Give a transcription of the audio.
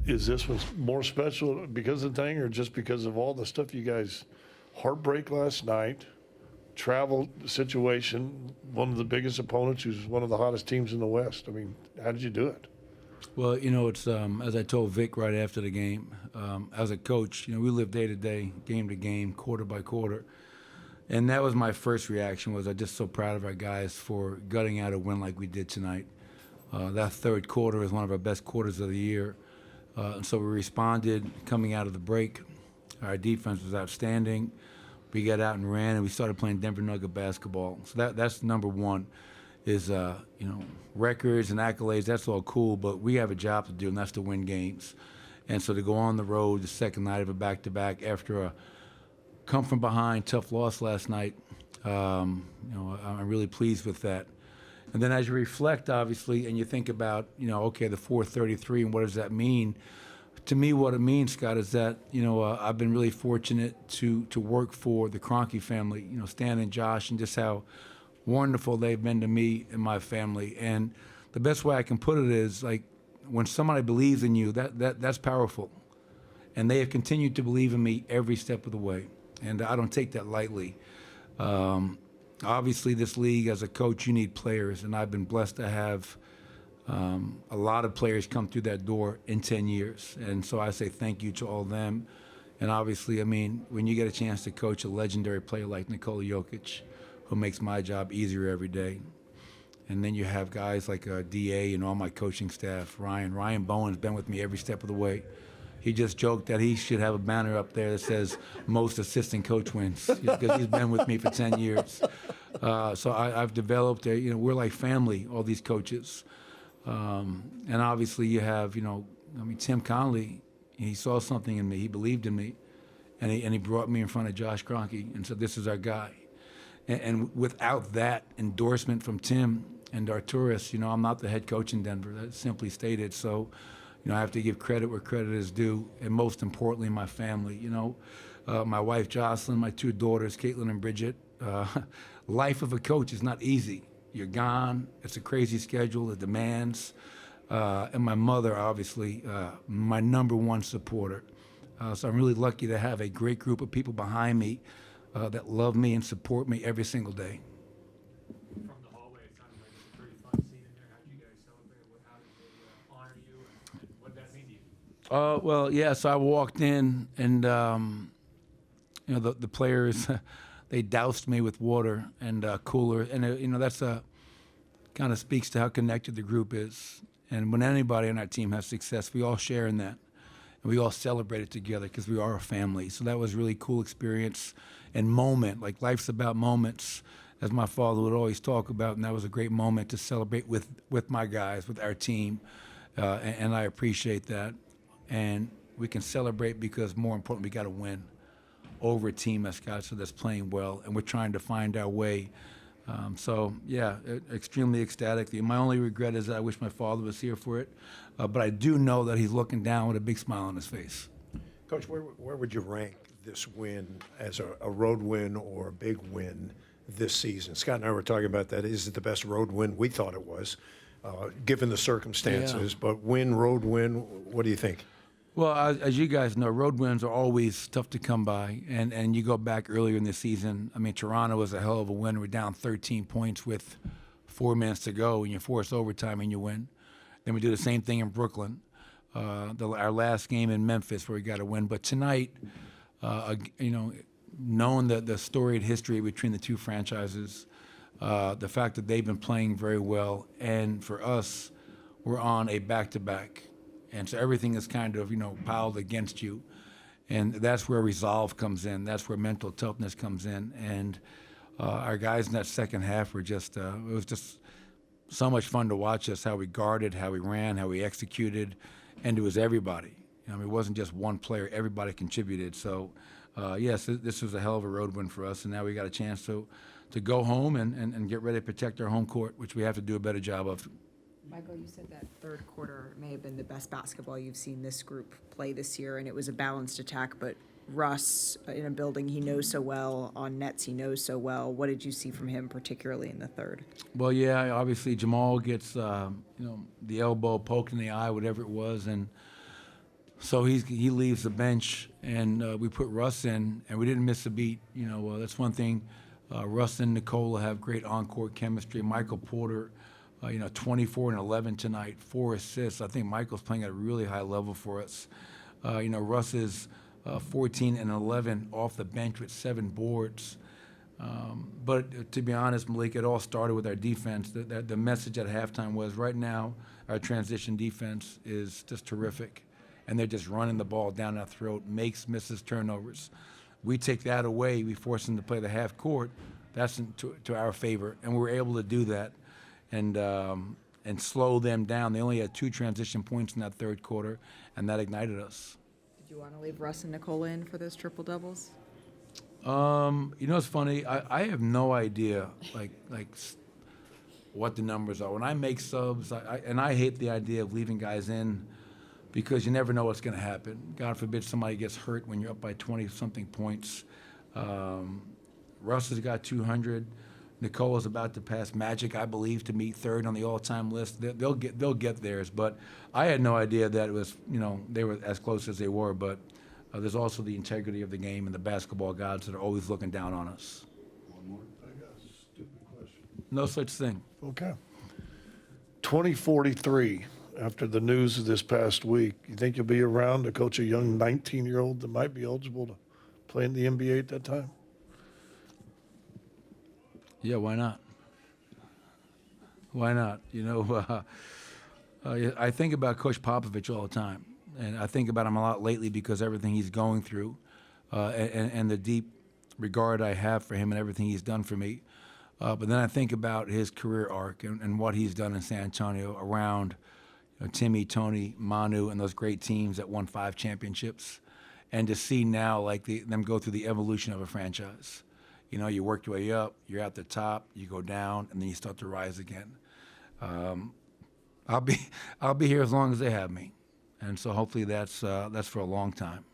Is this one more special because of the thing or just because of all the stuff you guys, heartbreak last night, travel situation, one of the biggest opponents who's one of the hottest teams in the West? I mean, how did you do it? Well, it's as I told Vic right after the game. As a coach, we live day to day, game to game, quarter by quarter, and that was my first reaction. Was I'm just so proud of our guys for gutting out a win like we did tonight. That third quarter is one of our best quarters of the year, and so we responded coming out of the break. Our defense was outstanding. We got out and ran, and we started playing Denver Nugget basketball. So that's number one. Is records and accolades, that's all cool, but we have a job to do, and that's to win games. And so to go on the road the second night of a back-to-back after a come-from-behind tough loss last night, I'm really pleased with that. And then as you reflect, obviously, and you think about, okay, the 433 and what does that mean? To me, what it means, Scott, is that, I've been really fortunate to work for the Kroenke family, Stan and Josh, and just how wonderful they've been to me and my family. And the best way I can put it is, like, when somebody believes in you, that's powerful. And they have continued to believe in me every step of the way. And I don't take that lightly. Obviously, this league, as a coach, you need players. And I've been blessed to have a lot of players come through that door in 10 years. And so I say thank you to all of them. And obviously, when you get a chance to coach a legendary player like Nikola Jokic, who makes my job easier every day. And then you have guys like DA and all my coaching staff. Ryan Bowen's been with me every step of the way. He just joked that he should have a banner up there that says most assistant coach wins, because he's been with me for 10 years. So I've developed we're like family, all these coaches. And obviously you have, Tim Conley, he saw something in me. He believed in me. And he brought me in front of Josh Kroenke and said, this is our guy. And without that endorsement from Tim and Arturas, I'm not the head coach in Denver. That's simply stated. So, I have to give credit where credit is due, and most importantly, my family. My wife Jocelyn, my two daughters, Caitlin and Bridget. Life of a coach is not easy. You're gone. It's a crazy schedule. It demands. And my mother, obviously, my number one supporter. So I'm really lucky to have a great group of people behind me that love me and support me every single day. From the hallway, it sounded like it was a pretty fun scene in there. How did you guys celebrate? How did they honor you? And what did that mean to you? Well, yeah, so I walked in, and, the players, they doused me with water and cooler. And, that's kind of speaks to how connected the group is. And when anybody on our team has success, we all share in that. And we all celebrate it together because we are a family. So that was a really cool experience and moment. Like, life's about moments, as my father would always talk about. And that was a great moment to celebrate with my guys, with our team. And I appreciate that. And we can celebrate because, more importantly, we got to win over a team that's playing well. And we're trying to find our way. Extremely ecstatic. My only regret is that I wish my father was here for it. But I do know that he's looking down with a big smile on his face. Coach, where would you rank this win as a road win or a big win this season? Scott and I were talking about that. Is it the best road win? We thought it was, given the circumstances. Yeah. But road win, what do you think? Well, as you guys know, road wins are always tough to come by. And you go back earlier in the season, Toronto was a hell of a win. We're down 13 points with 4 minutes to go, and you force overtime and you win. Then we do the same thing in Brooklyn. Our last game in Memphis where we got to win. But tonight, knowing the storied history between the two franchises, the fact that they've been playing very well, and for us, we're on a back-to-back. And so everything is kind of, piled against you. And that's where resolve comes in. That's where mental toughness comes in. And our guys in that second half were just, it was just so much fun to watch us, how we guarded, how we ran, how we executed. And it was everybody. It wasn't just one player. Everybody contributed. So, yes, this was a hell of a road win for us. And now we got a chance to go home and get ready to protect our home court, which we have to do a better job of. Michael, you said that third quarter may have been the best basketball you've seen this group play this year, and it was a balanced attack, but Russ, in a building he knows so well, on nets he knows so well. What did you see from him, particularly in the third? Well, yeah, obviously Jamal gets, the elbow poked in the eye, whatever it was, and So he leaves the bench, and we put Russ in, and we didn't miss a beat. That's one thing. Russ and Nicola have great on-court chemistry. Michael Porter, 24 and 11 tonight, 4 assists. I think Michael's playing at a really high level for us. Russ is 14 and 11 off the bench with 7 boards. But to be honest, Malik, it all started with our defense. The message at halftime was, right now, our transition defense is just terrific. And they're just running the ball down our throat, makes, misses, turnovers. We take that away, we force them to play the half court. That's to our favor, and we were able to do that and slow them down. They only had 2 transition points in that third quarter, and that ignited us. Did you want to leave Russ and Nicola in for those triple doubles? It's funny. I have no idea, what the numbers are. When I make subs, I hate the idea of leaving guys in because you never know what's going to happen. God forbid somebody gets hurt when you're up by 20-something points. Russ has got 200. Nicola's about to pass Magic, I believe, to meet third on the all-time list. They'll get theirs, but I had no idea that it was, they were as close as they were. But there's also the integrity of the game and the basketball gods that are always looking down on us. One more. I got a stupid question. No such thing. Okay. 2043, after the news of this past week, you think you'll be around to coach a young 19-year-old that might be eligible to play in the NBA at that time? Yeah, why not? Why not? I think about Coach Popovich all the time, and I think about him a lot lately because everything he's going through and the deep regard I have for him and everything he's done for me. But then I think about his career arc and what he's done in San Antonio around Timmy, Tony, Manu, and those great teams that won 5 championships, and to see now them go through the evolution of a franchise. You work your way up, you're at the top, you go down, and then you start to rise again. I'll be here as long as they have me, and so hopefully that's for a long time.